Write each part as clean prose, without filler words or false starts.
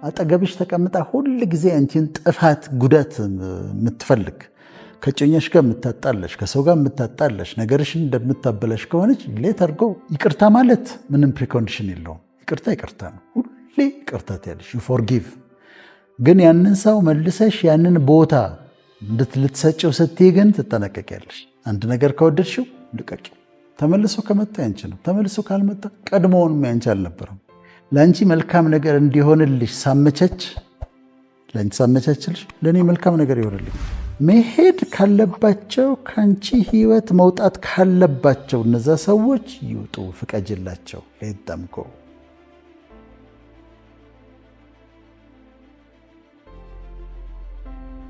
አጠገብሽ ተቀምጣ ሁል ጊዜ አንቺን ጥፋት ጉዳት የምትፈልግ ከጮኛሽ ጋር የምታጣለሽ ከሰው ጋር የምታጣለሽ ነገርሽን እንደምታበላሽ ከሆነች ሌተር ጎ። ይቅርታ ማለት ምንም ፕሪኮንዲሽን የለውም። ይቅርታ ነው። ሁሌ ይቅርታ ትያለሽ፣ ዩ ፎርጊቭ። ግን ያንን ሰው መልሰሽ ያንን ቦታ ልትሰጪው ስትይ ግን ትጠነቀቂያለሽ። አንድ ነገር ከወደድሽው ልቀቂው። ተመልሶ ከመጣ ያንቺ ነው። ተመልሶ ካልመጣ ቀድሞውንም ያንቺ አልነበረም። ለአንቺ መልካም ነገር እንዲሆንልሽ ሳመቻችልሽ ለእኔ መልካም ነገር ይሆንልኝ። መሄድ ካለባቸው ከአንቺ ህይወት መውጣት ካለባቸው እነዛ ሰዎች ይውጡ፣ ፍቀጅላቸው። ሌት ዘም ጎ።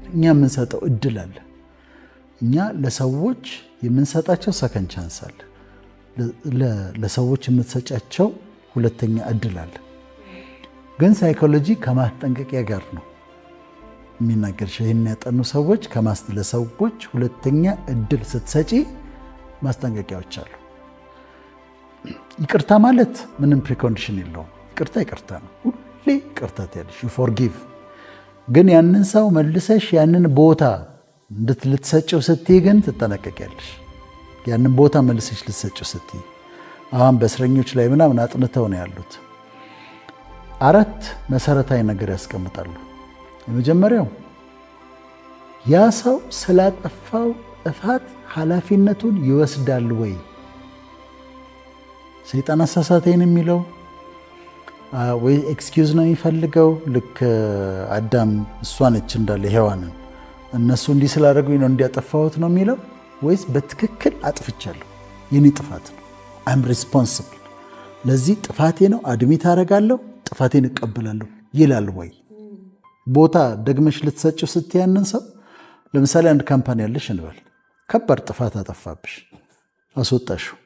እኛ የምንሰጠው እድል አለ። እኛ ለሰዎች የምንሰጣቸው ሰከንድ ቻንስ አለ። ለሰዎች የምትሰጫቸው ሁለተኛ እድል አለ። ግን ሳይኮሎጂ ከማስጠንቀቂያ ጋር ነው የሚናገርሽ። ይህን ያጠኑ ሰዎች ለሰዎች ሁለተኛ እድል ስትሰጪ ማስጠንቀቂያዎች አሉ። ይቅርታ ማለት ምንም ፕሪኮንዲሽን የለውም። ይቅርታ ነው። ሁሌ ይቅርታ ትያለሽ፣ ዩ ፎርጊቭ። ግን ያንን ሰው መልሰሽ ያንን ቦታ ልትሰጪው ስትይ ግን ትጠነቀቂያለሽ። ያንን ቦታ መልሰሽ ልትሰጪው ስትይ አሁን በእስረኞች ላይ ምናምን አጥንተው ነው ያሉት። 4 መሰረታዊ ነገር ያስቀምጣሉ። የመጀመሪያው ያ ሰው ስላጠፋው ጥፋት ኃላፊነቱን ይወስዳል ወይ? ሰይጣን አሳሳተኝ የሚለው ወይ ኤክስኪውዝ ነው የሚፈልገው? ልክ አዳም እሷ ነች እንዳለ ሔዋንን እነሱ እንዲህ ስላደረጉኝ ነው እንዲያጠፋሁት ነው የሚለው? ወይስ በትክክል አጥፍቻለሁ፣ የኔ ጥፋት ነው፣ አይም ሪስፖንስብል፣ ለዚህ ጥፋቴ ነው፣ አድሚት አደርጋለሁ፣ ጥፋቴን እቀበላለሁ ይላል ወይ? ቦታ ደግመሽ ልትሰጪው ስትይ ያንን ሰው ለምሳሌ አንድ ካምፓኒ ያለሽ እንበል፣ ከባድ ጥፋት አጠፋብሽ፣ አስወጣሽው።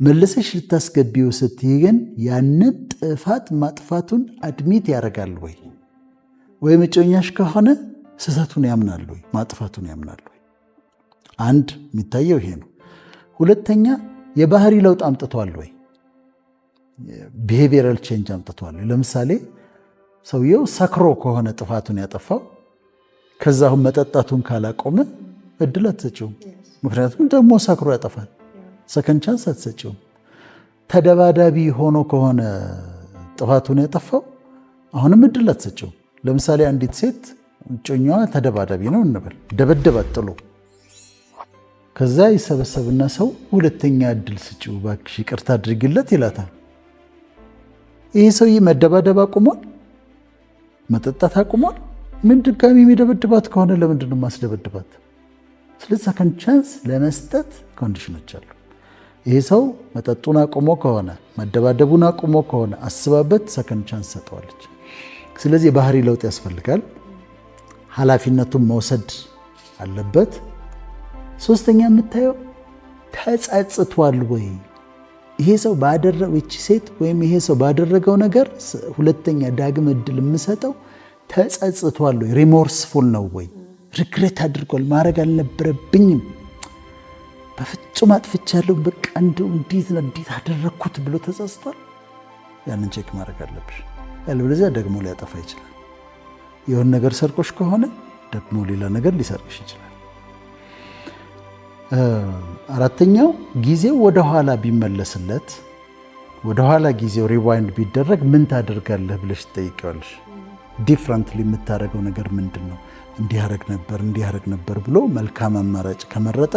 መልሰሽ ልታስገቢው ስትይ ግን ያንን ጥፋት ማጥፋቱን አድሚት ያደርጋል ወይ? ወይ እጮኛሽ ከሆነ ስህተቱን ያምናል ወይ? ማጥፋቱን ያምናል ወይ? አንድ የሚታየው ይሄ ነው። ሁለተኛ የባህሪ ለውጥ አምጥቷል ወይ? ቢሄቪየራል ቼንጅ አምጥቷል ወይ? ለምሳሌ ሰውየው ሰክሮ ከሆነ ጥፋቱን ያጠፋው ከዛ አሁን መጠጣቱን ካላቆመ እድል አትሰጪውም። ምክንያቱም ደግሞ ሰክሮ ያጠፋል። ሰከንድ ቻንስ አትሰጪውም። ተደባዳቢ ሆኖ ከሆነ ጥፋቱን ያጠፋው አሁንም እድል አትሰጪውም። ለምሳሌ አንዲት ሴት እጮኛዋ ተደባዳቢ ነው እንበል፣ ደበደባት ጥሎ። ከዛ ይሰበሰብና ሰው ሁለተኛ እድል ስጪው እባክሽ ይቅርታ አድርጊለት ይላታል። ይሄ ሰውዬ መደባደብ አቁሟል? መጠጣት አቁሟል? ምን ድጋሚ የሚደበድባት ከሆነ ለምንድን ነው ማስደበድባት? ስለዚህ ሰከንድ ቻንስ ለመስጠት ኮንዲሽኖች አሉ። ይሄ ሰው መጠጡን አቁሞ ከሆነ መደባደቡን አቁሞ ከሆነ አስባበት ሰከንድ ቻንስ ሰጠዋለች። ስለዚህ የባህሪ ለውጥ ያስፈልጋል። ኃላፊነቱን መውሰድ አለበት። ሶስተኛ የምታየው ተጸጽቷል ወይ? ይሄ ሰው ባደረገች ሴት ወይም ይሄ ሰው ባደረገው ነገር ሁለተኛ ዳግም እድል የምሰጠው ተጸጽቷል ወይ? ሪሞርስፉል ነው ወይ? ሪግሬት አድርጓል? ማድረግ አልነበረብኝም፣ በፍጹም አጥፍቻለሁ፣ በቃ እንደው እንዴት አደረግኩት ብሎ ተጸጽቷል? ያንን ቼክ ማድረግ አለብሽ። ያለበለዚያ ደግሞ ሊያጠፋ ይችላል። የሆነ ነገር ሰርቆሽ ከሆነ ደግሞ ሌላ ነገር ሊሰርቅሽ ይችላል። አራተኛው ጊዜው ወደኋላ ቢመለስለት፣ ወደኋላ ጊዜው ሪዋይንድ ቢደረግ ምን ታደርጋለህ ብለሽ ትጠይቂዋለሽ። ዲፍረንትሊ የምታደርገው ነገር ምንድን ነው? እንዲያደርግ ነበር ብሎ መልካም አማራጭ ከመረጠ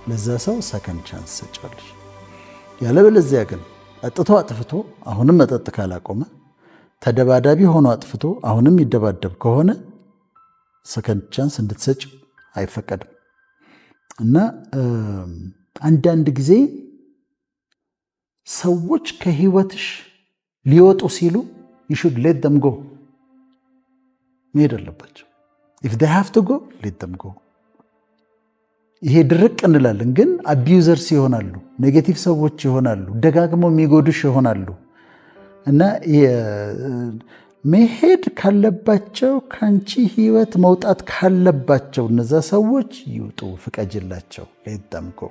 ለዛ ሰው ሰከንድ ቻንስ ሰጫለሽ። ያለበለዚያ ግን አጥፍቶ አሁንም መጠጥ ካላቆመ፣ ተደባዳቢ ሆኖ አጥፍቶ አሁንም ይደባደብ ከሆነ ሰከንድ ቻንስ እንድትሰጭ አይፈቀድም። እና አንዳንድ ጊዜ ሰዎች ከህይወትሽ ሊወጡ ሲሉ you should let them go፣ መሄድ አለባቸው። if they have to go let them go። ይሄ ድርቅ እንላለን፣ ግን አቢዩዘርስ ይሆናሉ፣ ኔጌቲቭ ሰዎች ይሆናሉ፣ ደጋግመው የሚጎዱሽ ይሆናሉ። እና መሄድ ካለባቸው ከአንቺ ህይወት መውጣት ካለባቸው እነዛ ሰዎች ይውጡ፣ ፍቀጅላቸው። let them go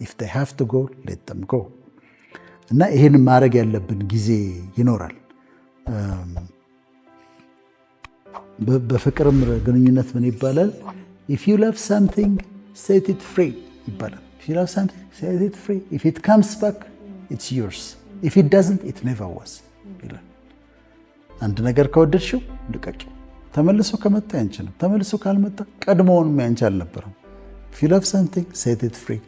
if they have to go let them go። እና ይሄን ማድረግ ያለብን ጊዜ ይኖራል። በፍቅርም ግንኙነት ምን ይባላል? if you love something set it free ይባላል። if you love something set it free if it comes back it's yours if it doesn't it never was ይላል። አንድ ነገር ከወደድሽው ልቀቂው። ተመልሶ ከመጣ ያንቺ ነው። ተመልሶ ካልመጣ ቀድሞውንም ያንቺ አልነበረም። if you love something set it free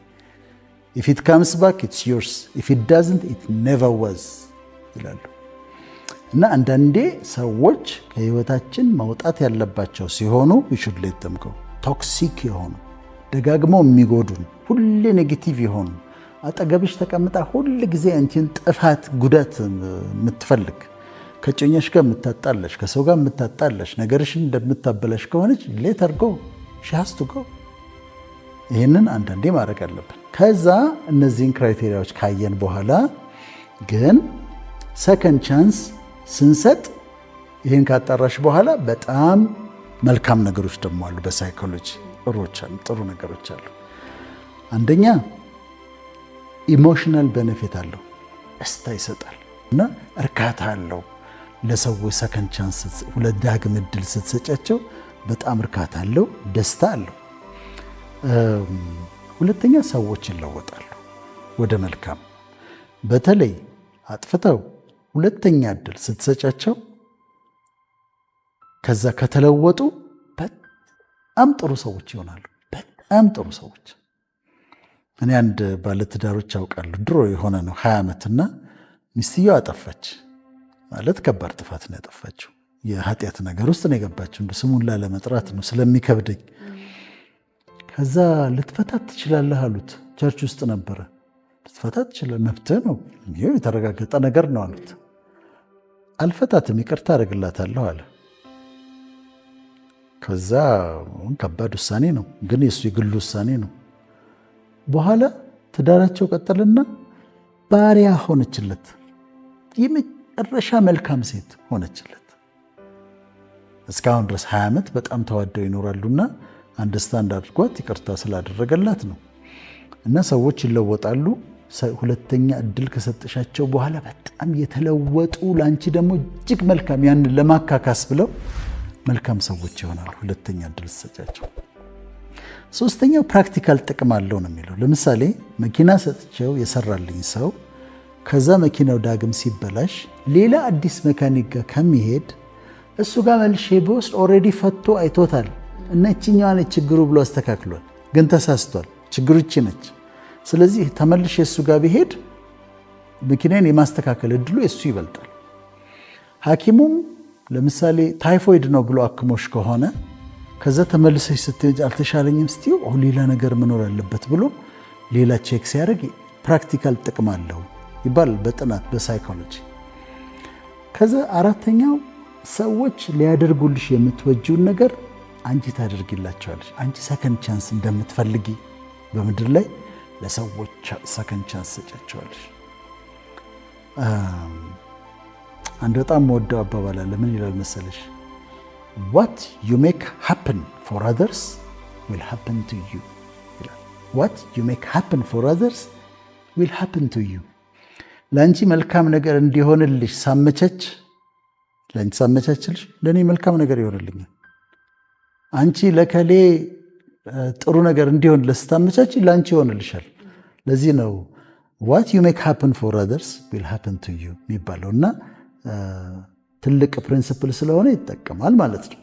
if it comes back it's yours if it doesn't it never was ይላሉ። እና አንዳንዴ ሰዎች ከህይወታችን መውጣት ያለባቸው ሲሆኑ we should let them go። ቶክሲክ የሆኑ ደጋግመው የሚጎዱን ሁሌ ኔጌቲቭ የሆኑ አጠገብሽ ተቀምጣ ሁል ጊዜ አንቺን ጥፋት ጉዳት የምትፈልግ ከጮኛሽ ጋር የምታጣለሽ ከሰው ጋር የምታጣለሽ ነገርሽን እንደምታበላሽ ከሆነች let her go she has to go። ይህንን አንዳንዴ ማድረግ አለብን። ከዛ እነዚህን ክራይቴሪያዎች ካየን በኋላ ግን ሰከንድ ቻንስ ስንሰጥ ይህን ካጣራሽ በኋላ በጣም መልካም ነገሮች ደግሞ አሉ። በሳይኮሎጂ ጥሩ ነገሮች አሉ። አንደኛ ኢሞሽናል ቤኔፊት አለው፣ ደስታ ይሰጣል እና እርካታ አለው። ለሰዎች ሰከንድ ቻንስ ሁለት ዳግም እድል ስትሰጫቸው በጣም እርካታ አለው፣ ደስታ አለው። ሁለተኛ ሰዎች ይለወጣሉ ወደ መልካም። በተለይ አጥፍተው ሁለተኛ እድል ስትሰጫቸው ከዛ ከተለወጡ በጣም ጥሩ ሰዎች ይሆናሉ። በጣም ጥሩ ሰዎች። እኔ አንድ ባለትዳሮች ያውቃሉ። ድሮ የሆነ ነው 20 ዓመትና ሚስትየው አጠፋች ማለት ከባድ ጥፋት ነው ያጠፋችው። የኃጢአት ነገር ውስጥ ነው የገባችው። ስሙን ላለመጥራት ነው ስለሚከብደኝ። ከዛ ልትፈታት ትችላለህ አሉት። ቸርች ውስጥ ነበረ። ልትፈታት ትችላለህ፣ መብትህ ነው፣ ይሄ የተረጋገጠ ነገር ነው አሉት። አልፈታትም፣ ይቅርታ አደርግላታለሁ አለ። ከዛ ከባድ ውሳኔ ነው፣ ግን የሱ የግሉ ውሳኔ ነው። በኋላ ትዳራቸው ቀጠልና ባሪያ ሆነችለት። የመጨረሻ መልካም ሴት ሆነችለት። እስካሁን ድረስ 20 ዓመት በጣም ተዋደው ይኖራሉና አንደርስታንድ አድርጓት ይቅርታ ስላደረገላት ነው። እና ሰዎች ይለወጣሉ። ሁለተኛ እድል ከሰጠሻቸው በኋላ በጣም የተለወጡ ለአንቺ ደግሞ እጅግ መልካም ያንን ለማካካስ ብለው መልካም ሰዎች ይሆናሉ። ሁለተኛ እድል ሰጫቸው። ሶስተኛው ፕራክቲካል ጥቅም አለው ነው የሚለው። ለምሳሌ መኪና ሰጥቼው የሰራልኝ ሰው ከዛ መኪናው ዳግም ሲበላሽ ሌላ አዲስ መካኒክ ጋር ከሚሄድ እሱ ጋር መልሼ በውስጥ ኦልሬዲ ፈቶ አይቶታል እና እችኛዋ ነች ችግሩ ብሎ አስተካክሏል። ግን ተሳስቷል፣ ችግሩ እቺ ነች። ስለዚህ ተመልሼ እሱ ጋር ቢሄድ መኪናን የማስተካከል እድሉ እሱ ይበልጣል። ሐኪሙም ለምሳሌ ታይፎይድ ነው ብሎ አክሞሽ ከሆነ ከዛ ተመልሰሽ ስትሄጂ አልተሻለኝም ስትዩ ሌላ ነገር መኖር አለበት ብሎ ሌላ ቼክ ሲያደርግ ፕራክቲካል ጥቅም አለው ይባላል በጥናት በሳይኮሎጂ። ከዛ አራተኛው ሰዎች ሊያደርጉልሽ የምትወጂውን ነገር አንቺ ታደርጊላቸዋለሽ። አንቺ ሰከንድ ቻንስ እንደምትፈልጊ በምድር ላይ ለሰዎች ሰከንድ ቻንስ ሰጫቸዋለሽ። አንድ በጣም ወደው አባባል አለ። ምን ይላል መሰለሽ? what you make happen for others will happen to you ይላል። what you make happen for others will happen to you። ለአንቺ መልካም ነገር እንዲሆንልሽ ሳመቻች ለአንቺ ሳመቻችልሽ ለእኔ መልካም ነገር ይሆንልኛል። አንቺ ለከሌ ጥሩ ነገር እንዲሆን ለስታመቻች ለአንቺ ይሆንልሻል። ለዚህ ነው what you make happen for others will happen to you የሚባለው እና ትልቅ ፕሪንሲፕል ስለሆነ ይጠቀማል ማለት ነው።